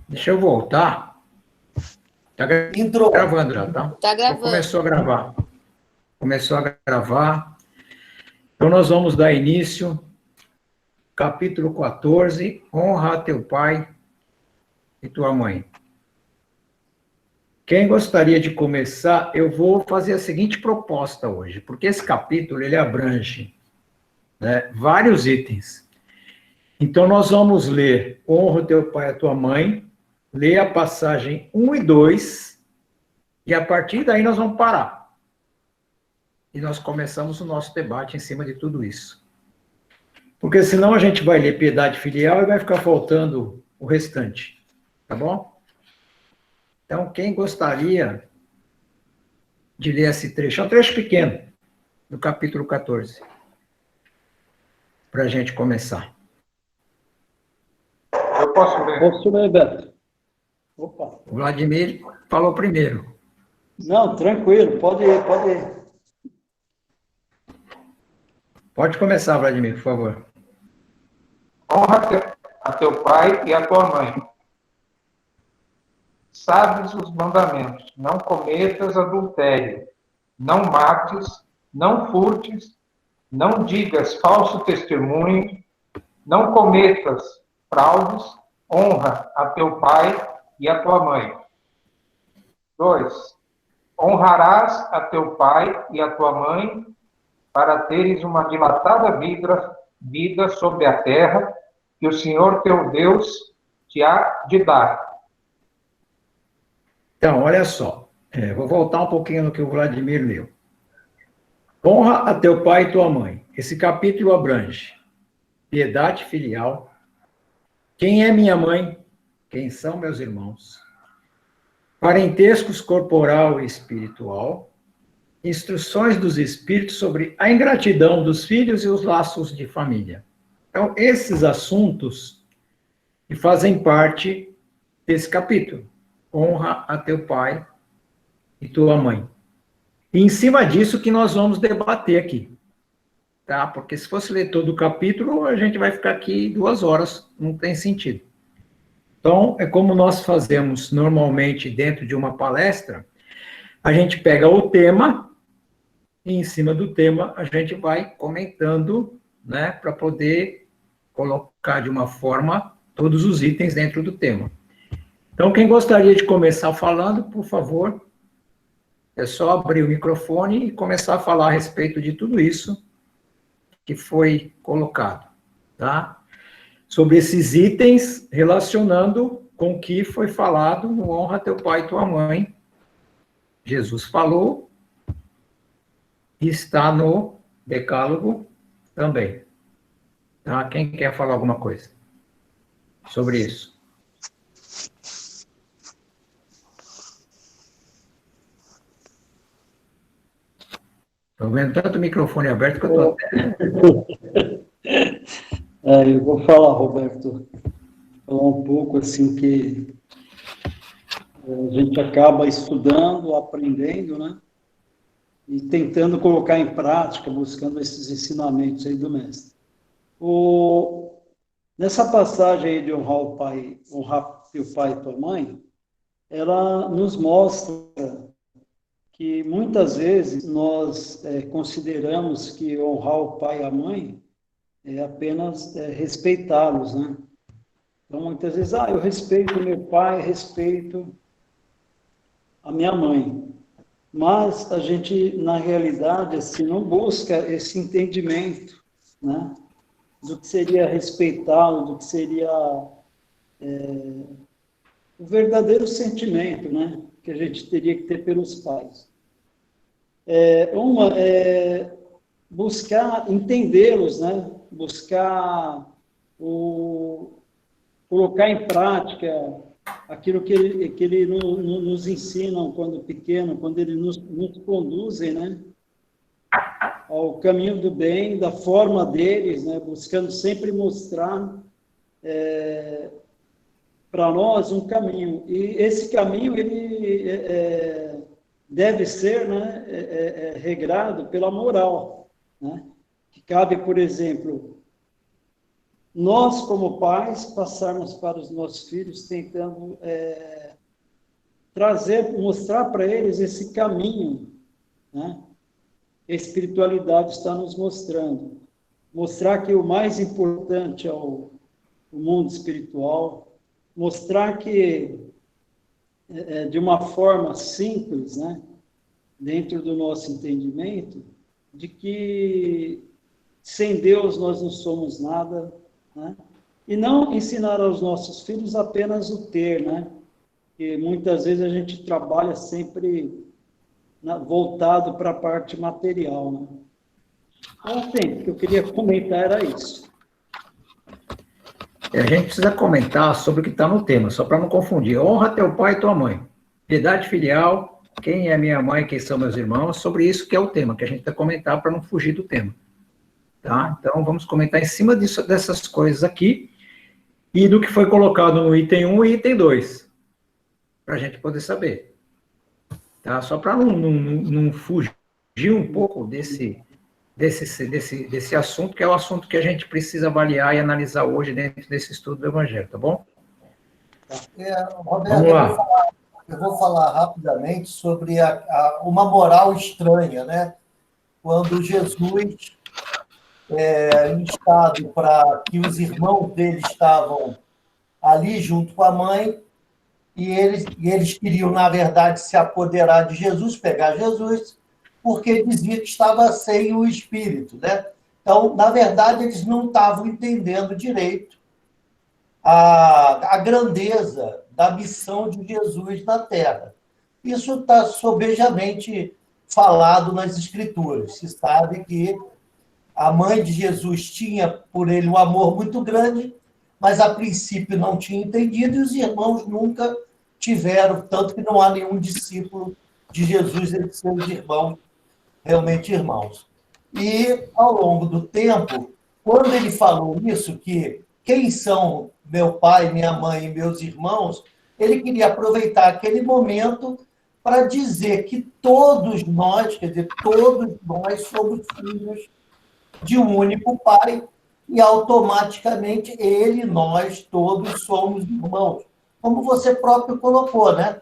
Deixa eu voltar. Tá Entrou. gravando já, tá? Tá gravando. Então, começou a gravar. Começou a gravar. Então, nós vamos dar início. Capítulo 14. Honra a teu pai e tua mãe. Quem gostaria de começar, eu vou fazer a seguinte proposta hoje, porque esse capítulo, ele abrange, né, vários itens. Então, nós vamos ler Honra o teu pai e a tua mãe, ler a passagem 1 e 2, e a partir daí nós vamos parar. E nós começamos o nosso debate em cima de tudo isso. Porque senão a gente vai ler piedade filial e vai ficar faltando o restante. Tá bom? Então, quem gostaria de ler esse trecho? É um trecho pequeno, do capítulo 14. Para a gente começar. Eu posso ler. Posso ler, Beto? Opa. O Vladimir falou primeiro. Não, tranquilo, pode ir, pode ir. Pode começar, Vladimir, por favor. Honra a teu pai e a tua mãe. Sabes os mandamentos. Não cometas adultério. Não mates. Não furtes. Não digas falso testemunho. Não cometas fraudes. Honra a teu pai e a tua mãe. 2. Honrarás a teu pai e a tua mãe para teres uma dilatada vida sobre a terra que o Senhor teu Deus te há de dar. Então, olha só. Vou voltar um pouquinho no que o Vladimir leu. Honra a teu pai e tua mãe. Esse capítulo abrange piedade filial. Quem é minha mãe? Quem são meus irmãos? Parentescos corporal e espiritual. Instruções dos espíritos sobre a ingratidão dos filhos e os laços de família. Então, esses assuntos que fazem parte desse capítulo. Honra a teu pai e tua mãe. E em cima disso que nós vamos debater aqui. Tá? Porque se fosse ler todo o capítulo, a gente vai ficar aqui 2 horas, não tem sentido. Então, é como nós fazemos normalmente dentro de uma palestra, a gente pega o tema, e em cima do tema a gente vai comentando, né, para poder colocar de uma forma todos os itens dentro do tema. Então, quem gostaria de começar falando, por favor, é só abrir o microfone e começar a falar a respeito de tudo isso que foi colocado, tá? Sobre esses itens relacionando com o que foi falado no Honra teu pai e tua mãe. Jesus falou e está no Decálogo também. Tá? Quem quer falar alguma coisa sobre isso? Estou vendo tanto o microfone aberto que eu estou até... Eu vou falar, Roberto, falar um pouco assim que a gente acaba estudando, aprendendo, né? E tentando colocar em prática, buscando esses ensinamentos aí do mestre. Nessa passagem aí de honrar teu pai e tua mãe, ela nos mostra que muitas vezes nós consideramos que honrar o pai e a mãe é apenas respeitá-los, né? Então, muitas vezes, eu respeito meu pai, respeito a minha mãe. Mas a gente, na realidade, assim, não busca esse entendimento, né? Do que seria respeitá-lo, do que seria o verdadeiro sentimento, né? Que a gente teria que ter pelos pais. Buscar entendê-los, né? Buscar colocar em prática aquilo que ele nos ensinam quando pequeno, quando eles nos conduzem, né? Ao caminho do bem, da forma deles, né? Buscando sempre mostrar para nós um caminho. E esse caminho, ele deve ser, né, regrado pela moral, né? Que cabe, por exemplo, nós, como pais, passarmos para os nossos filhos, tentando mostrar para eles esse caminho, né? A espiritualidade está nos mostrando. Mostrar que o mais importante é o mundo espiritual, mostrar que, de uma forma simples, né, dentro do nosso entendimento, de que sem Deus nós não somos nada, né? E não ensinar aos nossos filhos apenas o ter, né? Porque muitas vezes a gente trabalha sempre voltado para a parte material, né? Então, assim, o que eu queria comentar era isso. A gente precisa comentar sobre o que está no tema, só para não confundir. Honra teu pai e tua mãe. Piedade filial, quem é minha mãe, quem são meus irmãos, sobre isso que é o tema, que a gente vai comentar para não fugir do tema. Tá? Então, vamos comentar em cima dessas coisas aqui e do que foi colocado no item 1 e item 2, para a gente poder saber. Tá? Só para não fugir um pouco desse assunto, que é o assunto que a gente precisa avaliar e analisar hoje dentro desse estudo do Evangelho, tá bom? Roberto, eu vou falar rapidamente sobre uma moral estranha, né? Quando Jesus, instado para que os irmãos dele estavam ali junto com a mãe, e eles queriam, na verdade, se apoderar de Jesus, pegar Jesus, porque dizia que estava sem o Espírito, né? Então, na verdade, eles não estavam entendendo direito a grandeza da missão de Jesus na Terra. Isso está sobejamente falado nas Escrituras. Se sabe que a mãe de Jesus tinha por ele um amor muito grande, mas a princípio não tinha entendido, e os irmãos nunca tiveram, tanto que não há nenhum discípulo de Jesus entre seus irmãos, realmente irmãos. E, ao longo do tempo, quando ele falou isso, que quem são meu pai, minha mãe e meus irmãos, ele queria aproveitar aquele momento para dizer que todos nós, quer dizer, todos nós somos filhos de um único pai, e automaticamente ele, nós, todos somos irmãos. Como você próprio colocou, né?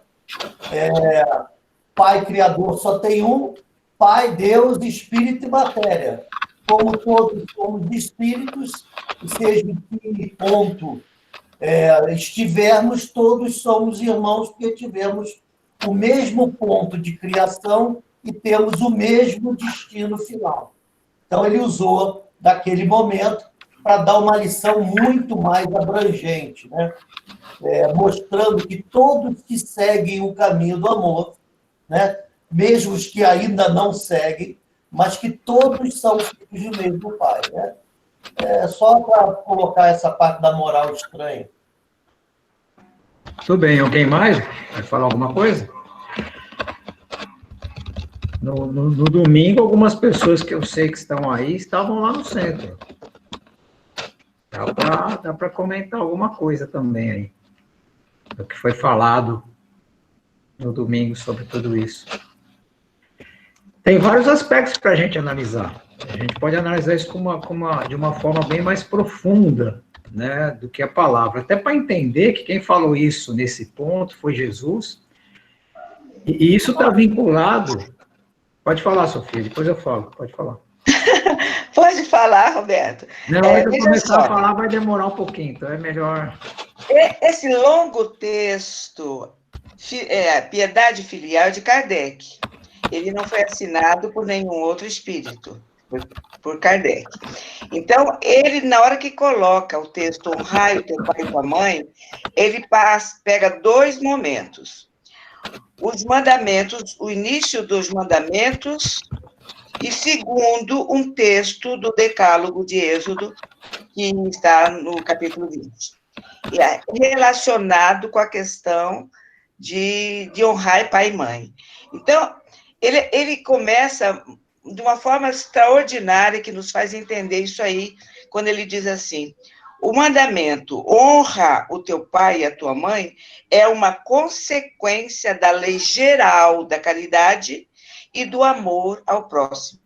Pai Criador só tem um, Pai, Deus, Espírito e matéria. Como todos somos espíritos, seja em que ponto estivermos, todos somos irmãos, porque tivemos o mesmo ponto de criação e temos o mesmo destino final. Então, ele usou daquele momento para dar uma lição muito mais abrangente, né? Mostrando que todos que seguem o caminho do amor, né? Mesmo os que ainda não seguem, mas que todos são filhos do mesmo pai, né? Só para colocar essa parte da moral estranha. Tudo bem, alguém mais? Vai falar alguma coisa? No domingo, algumas pessoas que eu sei que estão aí estavam lá no centro. Dá para comentar alguma coisa também aí, do que foi falado no domingo sobre tudo isso. Tem vários aspectos para a gente analisar. A gente pode analisar isso de uma forma bem mais profunda, né, do que a palavra. Até para entender que quem falou isso nesse ponto foi Jesus. E isso está vinculado... Pode falar, Sofia, depois eu falo. Pode falar. Pode falar, Roberto. Não, se eu começar a falar, vai demorar um pouquinho, então é melhor... Esse longo texto, Piedade Filial, de Kardec, ele não foi assinado por nenhum outro espírito, por Kardec. Então, ele, na hora que coloca o texto honrai o teu pai e tua mãe, ele pega dois momentos. Os mandamentos, o início dos mandamentos, e segundo, um texto do Decálogo de Êxodo, que está no capítulo 20. E é relacionado com a questão de honrar pai e mãe. Então, ele começa de uma forma extraordinária que nos faz entender isso aí, quando ele diz assim: o mandamento honra o teu pai e a tua mãe é uma consequência da lei geral da caridade e do amor ao próximo.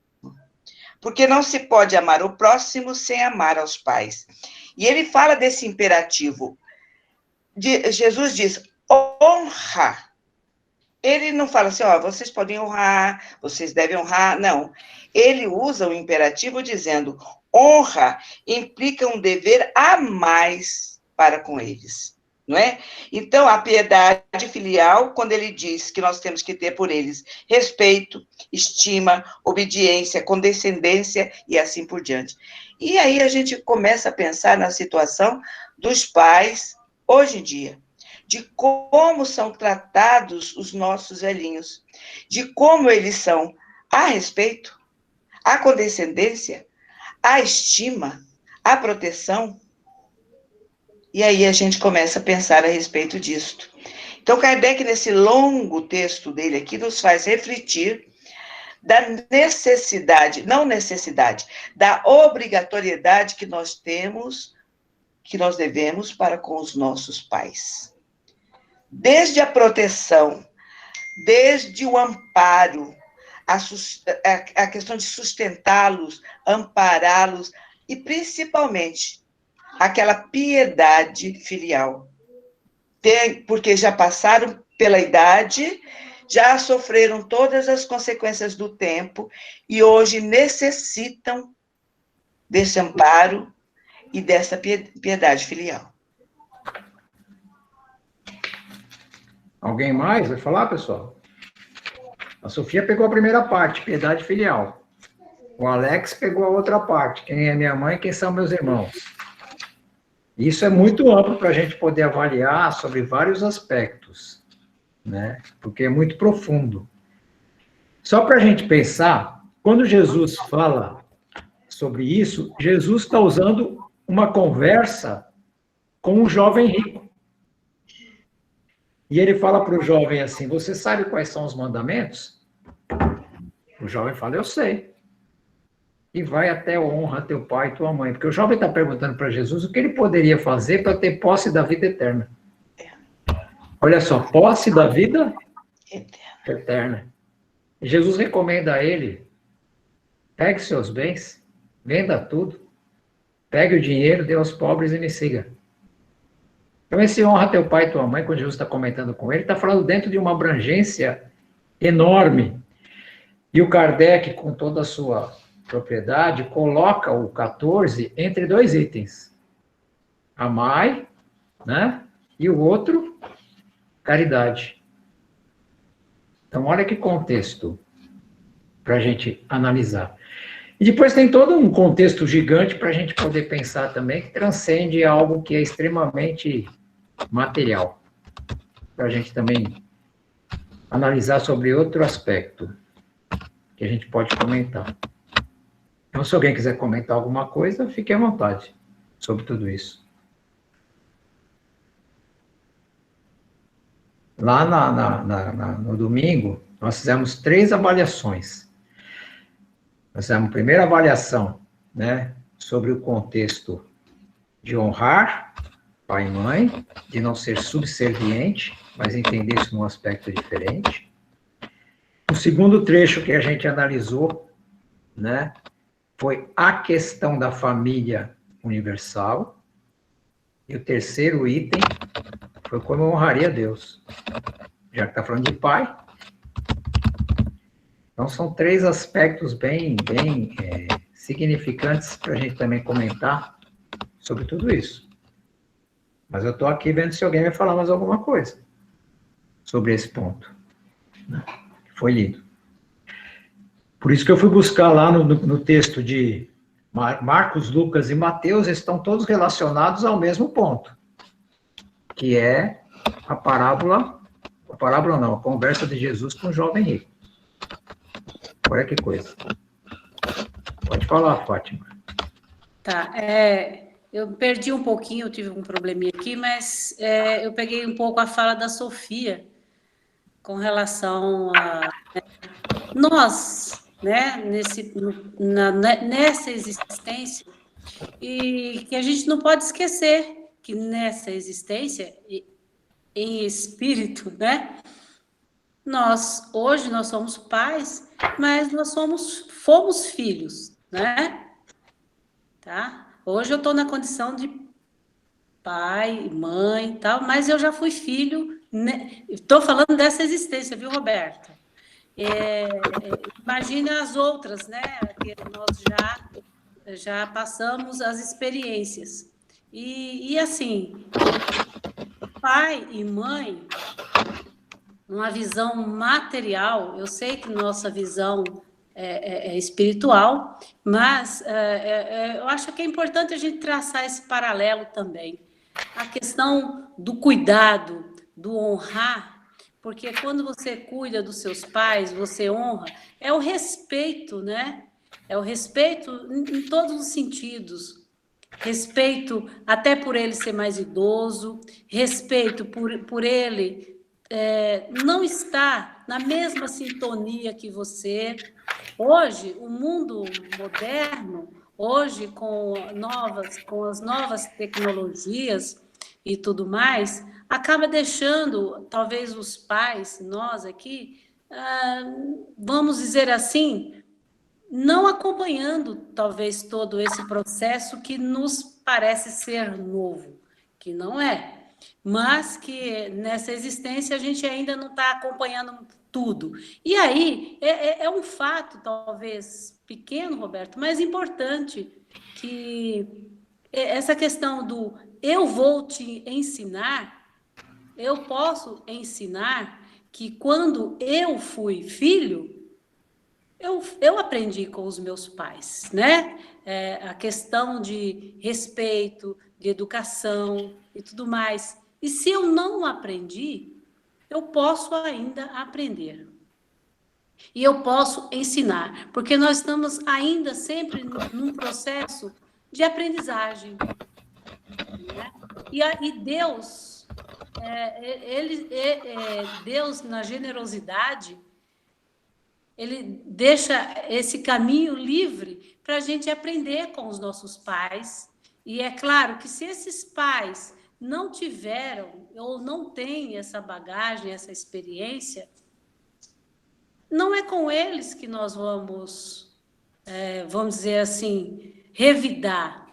Porque não se pode amar o próximo sem amar aos pais. E ele fala desse imperativo. Jesus diz, honra. Ele não fala assim, ó, vocês podem honrar, vocês devem honrar, não. Ele usa o imperativo dizendo, honra implica um dever a mais para com eles, não é? Então, a piedade filial, quando ele diz que nós temos que ter por eles respeito, estima, obediência, condescendência e assim por diante. E aí a gente começa a pensar na situação dos pais hoje em dia, de como são tratados os nossos velhinhos, de como eles são a respeito, a condescendência, a estima, a proteção. E aí a gente começa a pensar a respeito disto. Então, Kardec, nesse longo texto dele aqui, nos faz refletir da necessidade, não necessidade, da obrigatoriedade que nós temos, que nós devemos para com os nossos pais. Desde a proteção, desde o amparo, a questão de sustentá-los, ampará-los, e principalmente aquela piedade filial. Porque já passaram pela idade, já sofreram todas as consequências do tempo, e hoje necessitam desse amparo e dessa piedade filial. Alguém mais vai falar, pessoal? A Sofia pegou a primeira parte, piedade filial. O Alex pegou a outra parte, quem é minha mãe e quem são meus irmãos. Isso é muito amplo para a gente poder avaliar sobre vários aspectos, né? Porque é muito profundo. Só para a gente pensar, quando Jesus fala sobre isso, Jesus está usando uma conversa com um jovem rico. E ele fala para o jovem assim, você sabe quais são os mandamentos? O jovem fala, eu sei. E vai até honra teu pai e tua mãe. Porque o jovem está perguntando para Jesus o que ele poderia fazer para ter posse da vida eterna. Olha só, posse da vida eterna. E Jesus recomenda a ele, pegue seus bens, venda tudo, pegue o dinheiro, dê aos pobres e me siga. Então, esse honra teu pai e tua mãe, quando Jesus está comentando com ele, está falando dentro de uma abrangência enorme. E o Kardec, com toda a sua propriedade, coloca o 14 entre dois itens. Amai, né? E o outro, caridade. Então, olha que contexto para a gente analisar. E depois tem todo um contexto gigante para a gente poder pensar também, que transcende algo que é extremamente material. Para a gente também analisar sobre outro aspecto que a gente pode comentar. Então, se alguém quiser comentar alguma coisa, fique à vontade sobre tudo isso. Lá no domingo, nós fizemos 3 avaliações. Nós fizemos a primeira avaliação, né, sobre o contexto de honrar pai e mãe, de não ser subserviente, mas entender isso num aspecto diferente. O segundo trecho que a gente analisou, né, foi a questão da família universal. E o terceiro item foi como eu honraria a Deus. Já que está falando de pai. Então, são 3 aspectos bem significantes para a gente também comentar sobre tudo isso. Mas eu estou aqui vendo se alguém vai falar mais alguma coisa sobre esse ponto, né, que foi lido. Por isso que eu fui buscar lá no texto de Marcos, Lucas e Mateus, estão todos relacionados ao mesmo ponto, que é a parábola não, a conversa de Jesus com o jovem rico. Olha que coisa. Pode falar, Fátima. Tá, eu perdi um pouquinho, eu tive um probleminha aqui, mas eu peguei um pouco a fala da Sofia com relação a nós, né, nessa existência, e que a gente não pode esquecer que nessa existência, em espírito, né, hoje nós somos pais, mas nós fomos filhos, né, tá? Hoje eu estou na condição de pai, mãe e tal, mas eu já fui filho, né? Estou falando dessa existência, viu, Roberto? Imagina as outras, né? Que nós já passamos as experiências. E assim, pai e mãe, numa visão material, eu sei que nossa visão é espiritual, mas eu acho que é importante a gente traçar esse paralelo também. A questão do cuidado, do honrar, porque quando você cuida dos seus pais, você honra, é o respeito, né? É o respeito em todos os sentidos. Respeito até por ele ser mais idoso, respeito por ele não estar na mesma sintonia que você. Hoje, o mundo moderno, hoje com as novas tecnologias e tudo mais, acaba deixando, talvez os pais, nós aqui, vamos dizer assim, não acompanhando, talvez, todo esse processo que nos parece ser novo, que não é, mas que nessa existência a gente ainda não está acompanhando tudo. E aí, é um fato, talvez, pequeno, Roberto, mas importante, que essa questão do eu vou te ensinar, eu posso ensinar que quando eu fui filho, eu aprendi com os meus pais, né? A questão de respeito, de educação e tudo mais. E se eu não aprendi, eu posso ainda aprender. E eu posso ensinar, porque nós estamos ainda sempre num processo de aprendizagem. Né? E Deus, Deus, na generosidade, ele deixa esse caminho livre para a gente aprender com os nossos pais. E é claro que se esses pais não tiveram ou não têm essa bagagem, essa experiência, não é com eles que nós vamos dizer assim, revidar.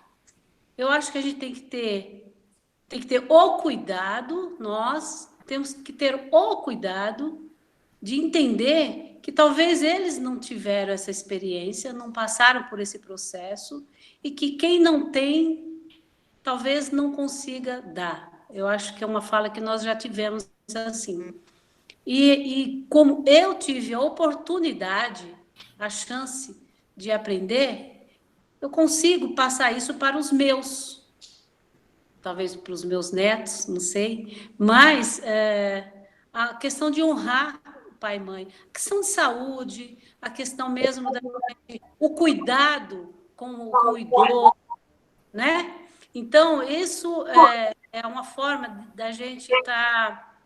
Eu acho que a gente tem que ter o cuidado, nós temos que ter o cuidado de entender que talvez eles não tiveram essa experiência, não passaram por esse processo, e que quem não tem, talvez não consiga dar. Eu acho que é uma fala que nós já tivemos assim. E como eu tive a oportunidade, a chance de aprender, eu consigo passar isso para os meus, talvez para os meus netos, não sei, mas a questão de honrar o pai e mãe, a questão de saúde, a questão mesmo o cuidado com o idoso, né? Então, isso é uma forma da gente estar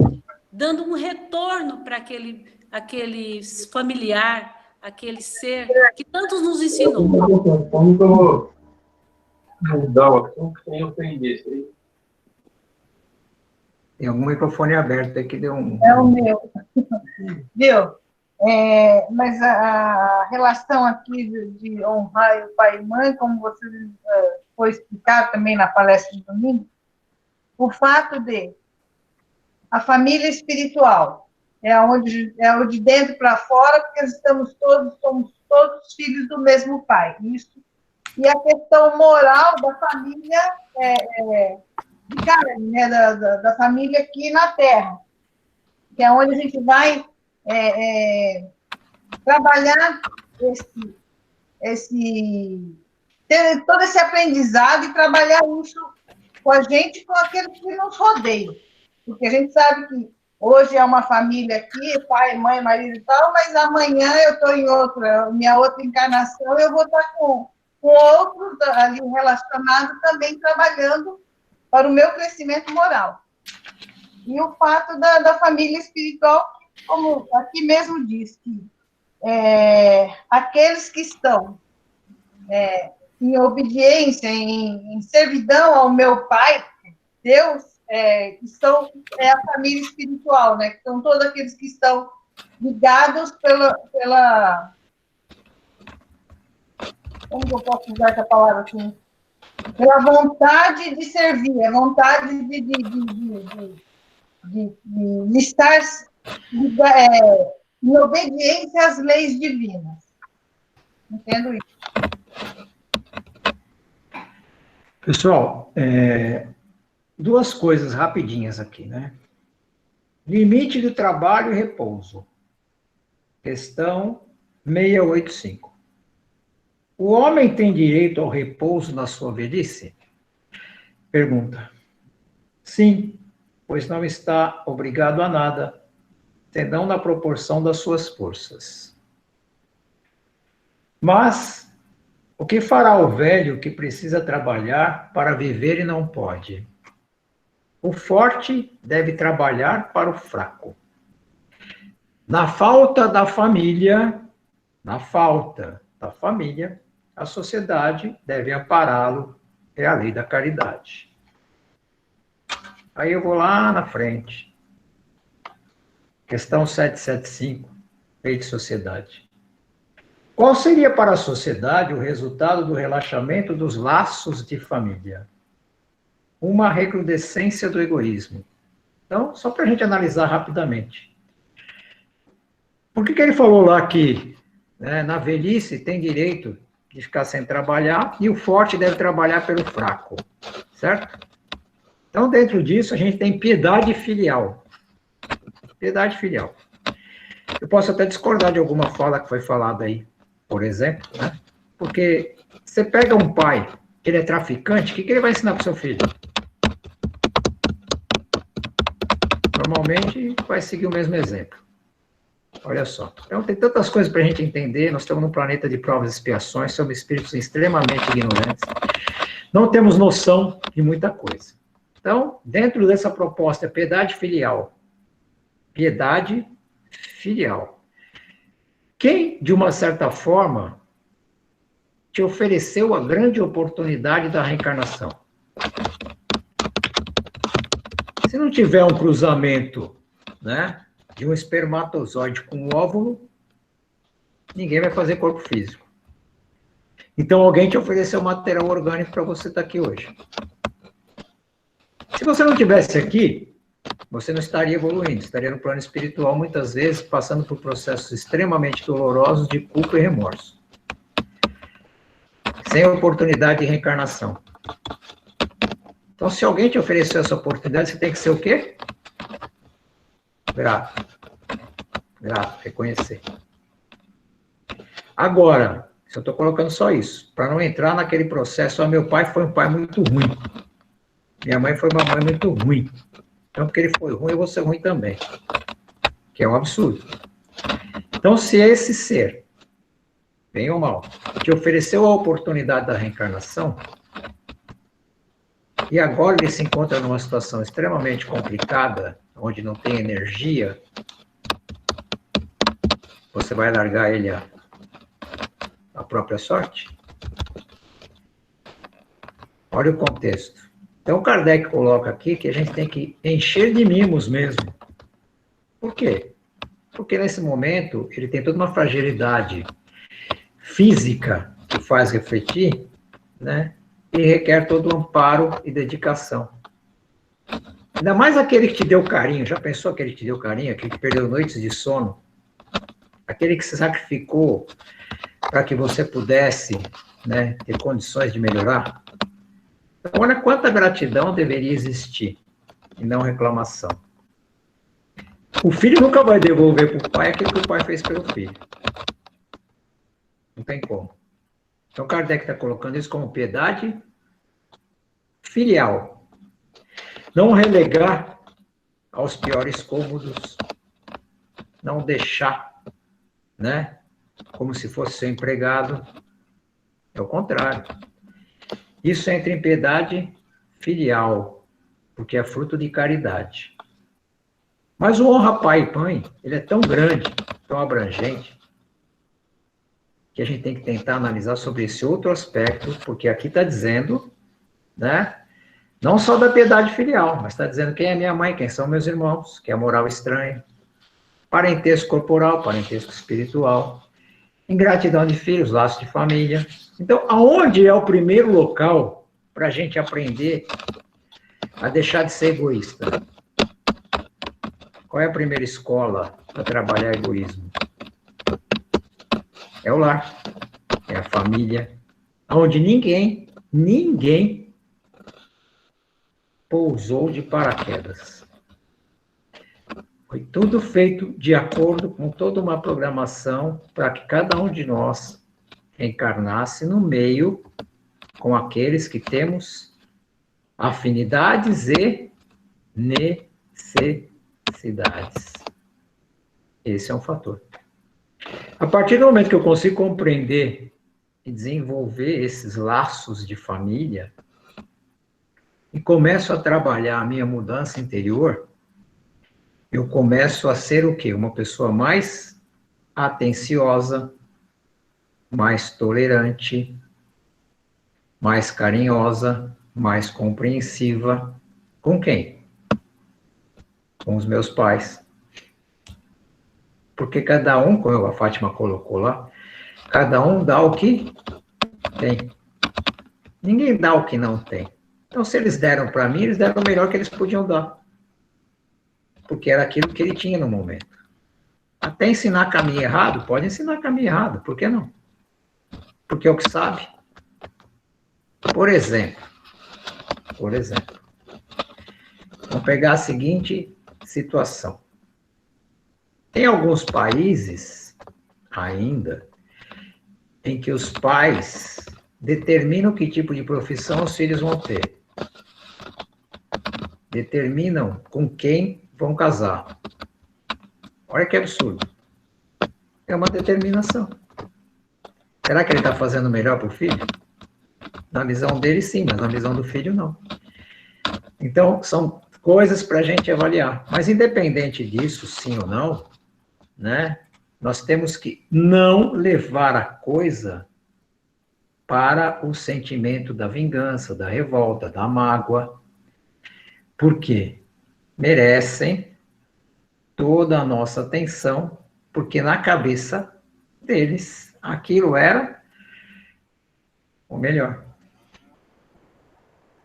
dando um retorno para aquele familiar, aquele ser que tanto nos ensinou. Vamos mudar o assunto sem eu aprender isso aí. Tem algum microfone aberto aqui, deu um... É o meu. Viu? Mas a relação aqui de honrar o pai e mãe, como você foi explicar também na palestra de domingo, o fato de a família espiritual é o de dentro para fora, porque somos todos filhos do mesmo pai. Isso. E a questão moral da família de carne, né, da família aqui na Terra, que é onde a gente vai trabalhar ter todo esse aprendizado e trabalhar isso com a gente e com aqueles que nos rodeiam. Porque a gente sabe que hoje é uma família aqui, pai, mãe, marido e tal, mas amanhã eu estou minha outra encarnação, eu vou estar com outros ali relacionados também trabalhando para o meu crescimento moral. E o fato da família espiritual, como aqui mesmo diz, que aqueles que estão em obediência, em servidão ao meu Pai, Deus, que são a família espiritual, né? Que são todos aqueles que estão ligados pela como eu posso usar essa palavra assim? Pela vontade de servir, a vontade de estar em obediência às leis divinas. Entendo isso. Pessoal, duas coisas rapidinhas aqui, né? Limite de trabalho e repouso. Questão 685. O homem tem direito ao repouso na sua velhice? Pergunta. Sim, pois não está obrigado a nada, senão na proporção das suas forças. Mas o que fará o velho que precisa trabalhar para viver e não pode? O forte deve trabalhar para o fraco. Na falta da família, a sociedade deve ampará-lo, é a lei da caridade. Aí eu vou lá na frente. Questão 775, lei de sociedade. Qual seria para a sociedade o resultado do relaxamento dos laços de família? Uma recrudescência do egoísmo. Então, só para a gente analisar rapidamente. Por que ele falou lá que, né, na velhice tem direito de ficar sem trabalhar e o forte deve trabalhar pelo fraco, certo? Então, dentro disso, a gente tem piedade filial. Piedade filial. Eu posso até discordar de alguma fala que foi falada aí, por exemplo, né? Porque você pega um pai que ele é traficante, o que ele vai ensinar para o seu filho? Normalmente, vai seguir o mesmo exemplo. Olha só. Então, tem tantas coisas para a gente entender. Nós estamos num planeta de provas e expiações, somos espíritos extremamente ignorantes. Não temos noção de muita coisa. Então, dentro dessa proposta, piedade filial. Piedade filial. Quem, de uma certa forma, te ofereceu a grande oportunidade da reencarnação? Se não tiver um cruzamento, né, de um espermatozoide com um óvulo, ninguém vai fazer corpo físico. Então, alguém te ofereceu material orgânico para você estar aqui hoje. Se você não estivesse aqui, você não estaria evoluindo, estaria no plano espiritual, muitas vezes, passando por processos extremamente dolorosos de culpa e remorso. Sem oportunidade de reencarnação. Então, se alguém te ofereceu essa oportunidade, você tem que ser o quê? Grato. Grato, reconhecer. Agora, se eu estou colocando só isso, para não entrar naquele processo, meu pai foi um pai muito ruim. Minha mãe foi uma mãe muito ruim. Então, porque ele foi ruim, eu vou ser ruim também. Que é um absurdo. Então, se esse ser, bem ou mal, te ofereceu a oportunidade da reencarnação, e agora ele se encontra numa situação extremamente complicada, onde não tem energia, você vai largar ele à própria sorte? Olha o contexto. Então, Kardec coloca aqui que a gente tem que encher de mimos mesmo. Por quê? Porque nesse momento ele tem toda uma fragilidade física que faz refletir, né? E requer todo o amparo e dedicação. Ainda mais aquele que te deu carinho. Já pensou aquele que te deu carinho? Aquele que perdeu noites de sono? Aquele que se sacrificou para que você pudesse, né, ter condições de melhorar? Então, olha quanta gratidão deveria existir, e não reclamação. O filho nunca vai devolver para o pai aquilo que o pai fez pelo filho. Não tem como. Então, Kardec está colocando isso como piedade filial. Não relegar aos piores cômodos, não deixar, né, como se fosse seu empregado. É o contrário. Isso entra em piedade filial, porque é fruto de caridade. Mas o honra pai e mãe, ele é tão grande, tão abrangente, que a gente tem que tentar analisar sobre esse outro aspecto, porque aqui está dizendo, né, não só da piedade filial, mas está dizendo quem é minha mãe, quem são meus irmãos, que é a moral estranha, parentesco corporal, parentesco espiritual, ingratidão de filhos, laços de família. Então, aonde é o primeiro local para a gente aprender a deixar de ser egoísta? Qual é a primeira escola para trabalhar egoísmo? É o lar, é a família, onde ninguém pousou de paraquedas. Foi tudo feito de acordo com toda uma programação para que cada um de nós encarnasse no meio com aqueles que temos afinidades e necessidades. Esse é um fator. A partir do momento que eu consigo compreender e desenvolver esses laços de família e começo a trabalhar a minha mudança interior, eu começo a ser o quê? Uma pessoa mais atenciosa, mais tolerante, mais carinhosa, mais compreensiva. Com quem? Com os meus pais. Porque cada um, como a Fátima colocou lá, cada um dá o que tem. Ninguém dá o que não tem. Então, se eles deram para mim, eles deram o melhor que eles podiam dar. Porque era aquilo que ele tinha no momento. Até ensinar caminho errado, pode ensinar caminho errado, por que não? Porque é o que sabe. Por exemplo, vamos pegar a seguinte situação. Tem alguns países, ainda, em que os pais determinam que tipo de profissão os filhos vão ter. Determinam com quem vão casar. Olha que absurdo. É uma determinação. Será que ele está fazendo melhor para o filho? Na visão dele, sim, mas na visão do filho, não. Então, são coisas para a gente avaliar. Mas, independente disso, sim ou não, né, nós temos que não levar a coisa para o sentimento da vingança, da revolta, da mágoa. Por quê? Merecem toda a nossa atenção, porque na cabeça deles aquilo era o melhor.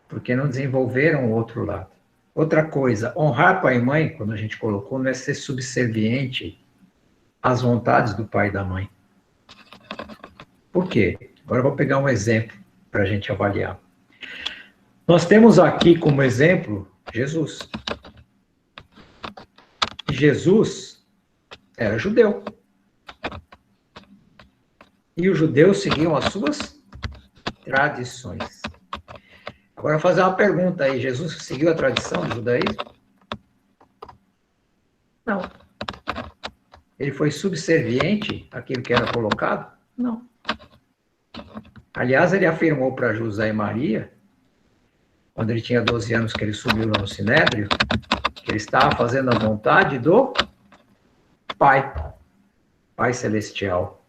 Porque não desenvolveram o outro lado. Outra coisa, honrar pai e mãe, quando a gente colocou, não é ser subserviente às vontades do pai e da mãe. Por quê? Agora eu vou pegar um exemplo para a gente avaliar. Nós temos aqui como exemplo Jesus. Jesus era judeu. E os judeus seguiam as suas tradições. Agora, eu vou fazer uma pergunta aí. Jesus seguiu a tradição do judaísmo? Não. Ele foi subserviente àquilo que era colocado? Não. Aliás, ele afirmou para José e Maria, quando ele tinha 12 anos, que ele subiu lá no Sinédrio, que ele estava fazendo a vontade do Pai, Pai Celestial.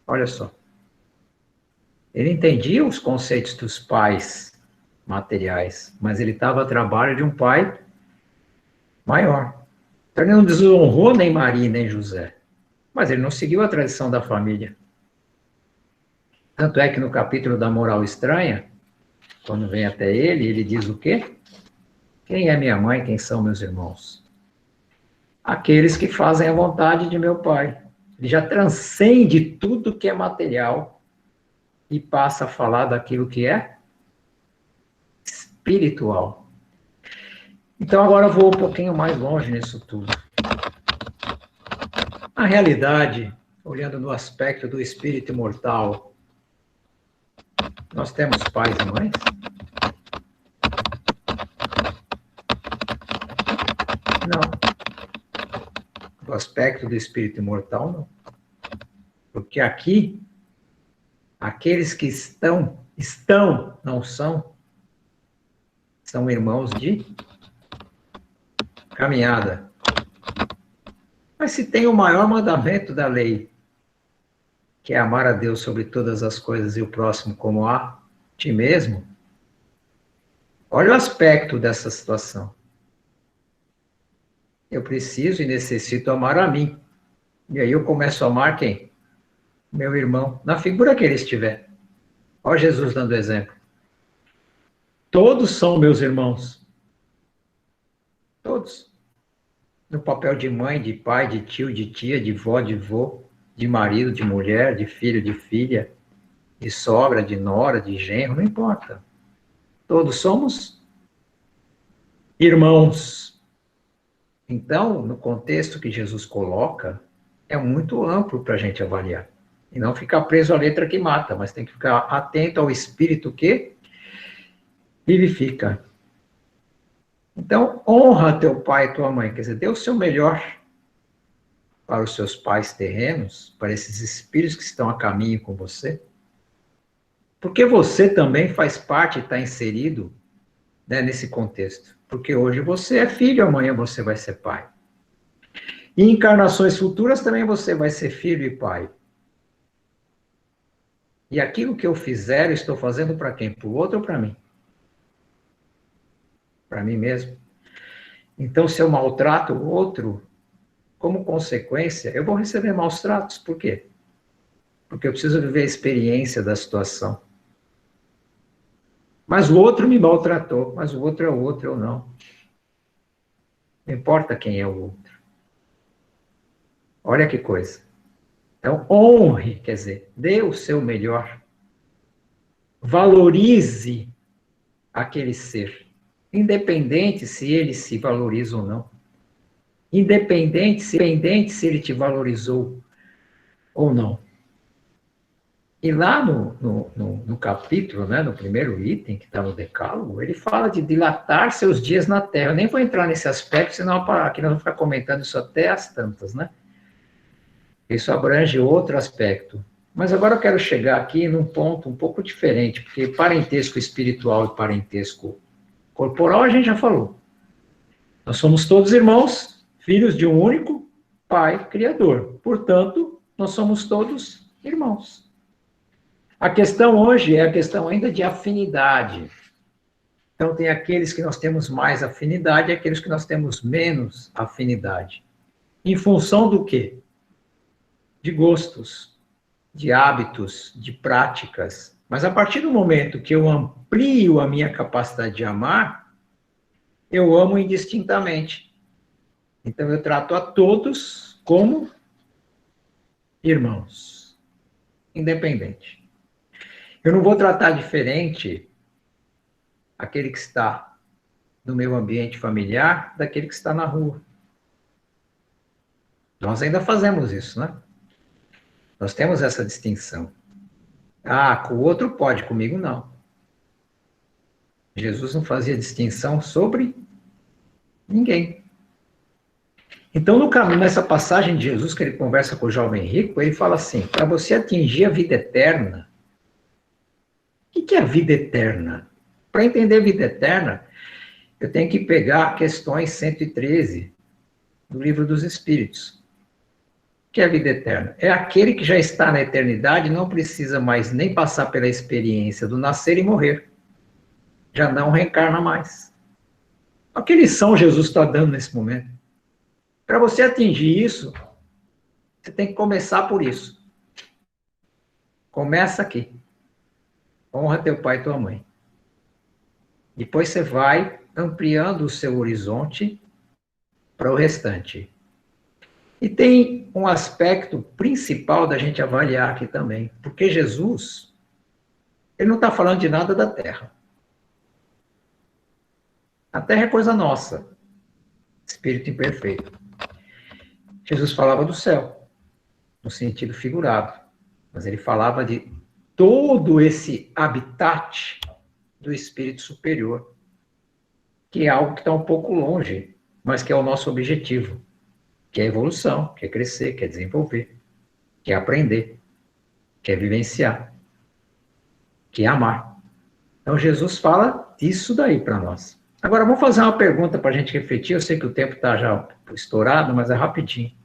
Olha só. Ele entendia os conceitos dos pais materiais, mas ele estava a trabalho de um pai maior. Então ele não desonrou nem Maria, nem José, mas ele não seguiu a tradição da família. Tanto é que no capítulo da moral estranha, quando vem até ele, ele diz o quê? Quem é minha mãe, quem são meus irmãos? Aqueles que fazem a vontade de meu pai. Ele já transcende tudo que é material e passa a falar daquilo que é espiritual. Então agora eu vou um pouquinho mais longe nisso tudo. Na realidade, olhando no aspecto do espírito imortal, nós temos pais e mães? Não. Do aspecto do espírito imortal, não. Porque aqui, aqueles que estão, não são irmãos de caminhada. Mas se tem o maior mandamento da lei, que é amar a Deus sobre todas as coisas e o próximo como a ti mesmo, olha o aspecto dessa situação. Eu preciso e necessito amar a mim. E aí eu começo a amar quem? Meu irmão, na figura que ele estiver. Olha Jesus dando exemplo. Todos são meus irmãos. Todos. No papel de mãe, de pai, de tio, de tia, de vó, de vô, de marido, de mulher, de filho, de filha, de sogra, de nora, de genro, não importa. Todos somos irmãos. Então, no contexto que Jesus coloca, é muito amplo para a gente avaliar. E não ficar preso à letra que mata, mas tem que ficar atento ao espírito que vivifica. Então, honra teu pai e tua mãe, quer dizer, dê o seu melhor para os seus pais terrenos, para esses espíritos que estão a caminho com você, porque você também faz parte e está inserido, né, nesse contexto. Porque hoje você é filho, amanhã você vai ser pai. E em encarnações futuras também você vai ser filho e pai. E aquilo que eu fizer, eu estou fazendo para quem? Para o outro ou para mim? Para mim mesmo. Então, se eu maltrato o outro, como consequência, eu vou receber maus tratos. Por quê? Porque eu preciso viver a experiência da situação. Mas o outro me maltratou, mas o outro é o outro, eu não. Não importa quem é o outro. Olha que coisa. Então, honre, quer dizer, dê o seu melhor. Valorize aquele ser. Independente se ele se valoriza ou não. Independente se ele te valorizou ou não. E lá no capítulo, né, no primeiro item, que está no Decálogo, ele fala de dilatar seus dias na Terra. Eu nem vou entrar nesse aspecto, senão aqui nós vamos ficar comentando isso até as tantas, né? Isso abrange outro aspecto. Mas agora eu quero chegar aqui num ponto um pouco diferente, porque parentesco espiritual e parentesco corporal a gente já falou. Nós somos todos irmãos, filhos de um único Pai Criador. Portanto, nós somos todos irmãos. A questão hoje é a questão ainda de afinidade. Então, tem aqueles que nós temos mais afinidade e aqueles que nós temos menos afinidade. Em função do quê? De gostos, de hábitos, de práticas. Mas a partir do momento que eu amplio a minha capacidade de amar, eu amo indistintamente. Então, eu trato a todos como irmãos, independente. Eu não vou tratar diferente aquele que está no meu ambiente familiar daquele que está na rua. Nós ainda fazemos isso, né? Nós temos essa distinção. Ah, com o outro pode, comigo não. Jesus não fazia distinção sobre ninguém. Então, no caminho, nessa passagem de Jesus, que ele conversa com o jovem rico, ele fala assim, para você atingir a vida eterna, o que é a vida eterna? Para entender a vida eterna, eu tenho que pegar questões 113 do Livro dos Espíritos. O que é a vida eterna? É aquele que já está na eternidade e não precisa mais nem passar pela experiência do nascer e morrer. Já não reencarna mais. Olha que lição Jesus está dando nesse momento. Para você atingir isso, você tem que começar por isso. Começa aqui. Honra teu pai e tua mãe. Depois você vai ampliando o seu horizonte para o restante. E tem um aspecto principal da gente avaliar aqui também, porque Jesus, ele não está falando de nada da Terra. A Terra é coisa nossa, espírito imperfeito. Jesus falava do céu, no sentido figurado, mas ele falava de todo esse habitat do espírito superior, que é algo que está um pouco longe, mas que é o nosso objetivo. Que é evolução, que é crescer, que é desenvolver, que é aprender, que é vivenciar, que é amar. Então, Jesus fala isso daí para nós. Agora, vamos fazer uma pergunta para a gente refletir. Eu sei que o tempo está já estourado, mas é rapidinho.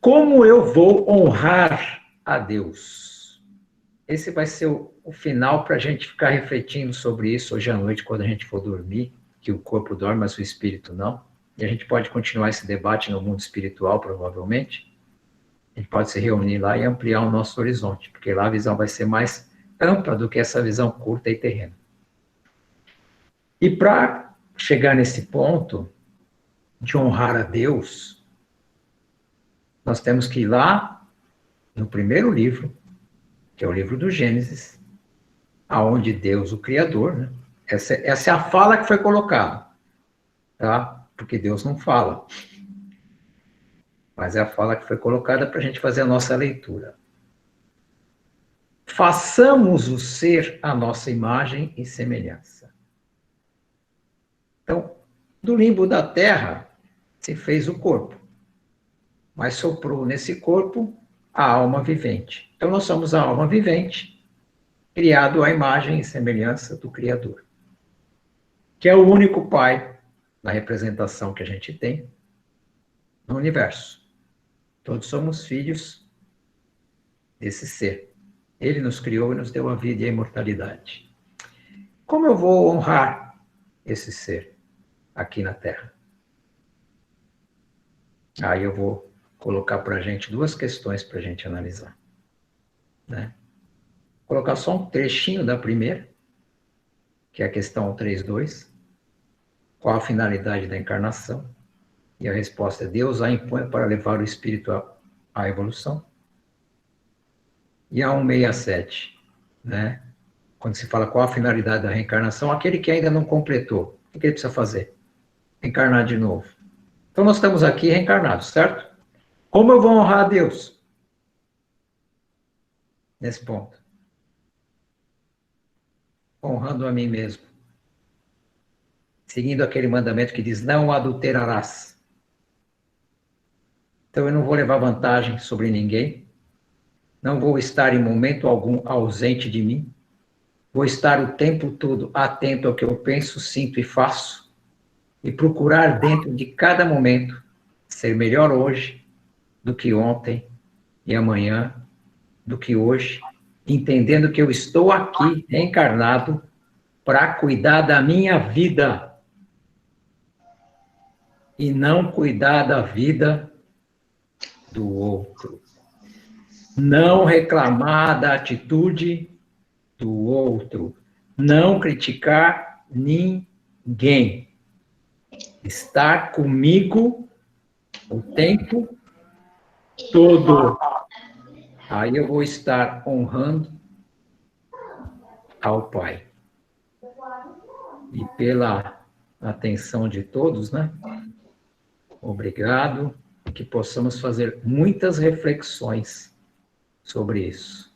Como eu vou honrar a Deus? Esse vai ser o final para a gente ficar refletindo sobre isso hoje à noite, quando a gente for dormir, que o corpo dorme, mas o espírito não. E a gente pode continuar esse debate no mundo espiritual, provavelmente. A gente pode se reunir lá e ampliar o nosso horizonte, porque lá a visão vai ser mais ampla do que essa visão curta e terrena. E para chegar nesse ponto de honrar a Deus, nós temos que ir lá no primeiro livro, que é o livro do Gênesis, aonde Deus, o Criador, né? Essa é a fala que foi colocada, tá? Porque Deus não fala. Mas é a fala que foi colocada para a gente fazer a nossa leitura. Façamos o ser a nossa imagem e semelhança. Então, do limbo da terra se fez o corpo, mas soprou nesse corpo a alma vivente. Então, nós somos a alma vivente, criado à imagem e semelhança do Criador, que é o único Pai, na representação que a gente tem no universo. Todos somos filhos desse ser. Ele nos criou e nos deu a vida e a imortalidade. Como eu vou honrar esse ser aqui na Terra? Aí eu vou colocar para a gente duas questões para a gente analisar. Né? Vou colocar só um trechinho da primeira, que é a questão 3.2. Qual a finalidade da encarnação? E a resposta é: Deus a impõe para levar o espírito à evolução. E a 167, né? Quando se fala qual a finalidade da reencarnação, aquele que ainda não completou, o que ele precisa fazer? Encarnar de novo. Então nós estamos aqui reencarnados, certo? Como eu vou honrar a Deus? Nesse ponto. Honrando a mim mesmo. Seguindo aquele mandamento que diz: não adulterarás. Então eu não vou levar vantagem sobre ninguém. Não vou estar em momento algum ausente de mim. Vou estar o tempo todo atento ao que eu penso, sinto e faço. E procurar dentro de cada momento ser melhor hoje do que ontem e amanhã do que hoje, entendendo que eu estou aqui reencarnado para cuidar da minha vida e não cuidar da vida do outro. Não reclamar da atitude do outro. Não criticar ninguém. Estar comigo o tempo todo. Aí eu vou estar honrando ao Pai. E pela atenção de todos, né? Obrigado. Que possamos fazer muitas reflexões sobre isso.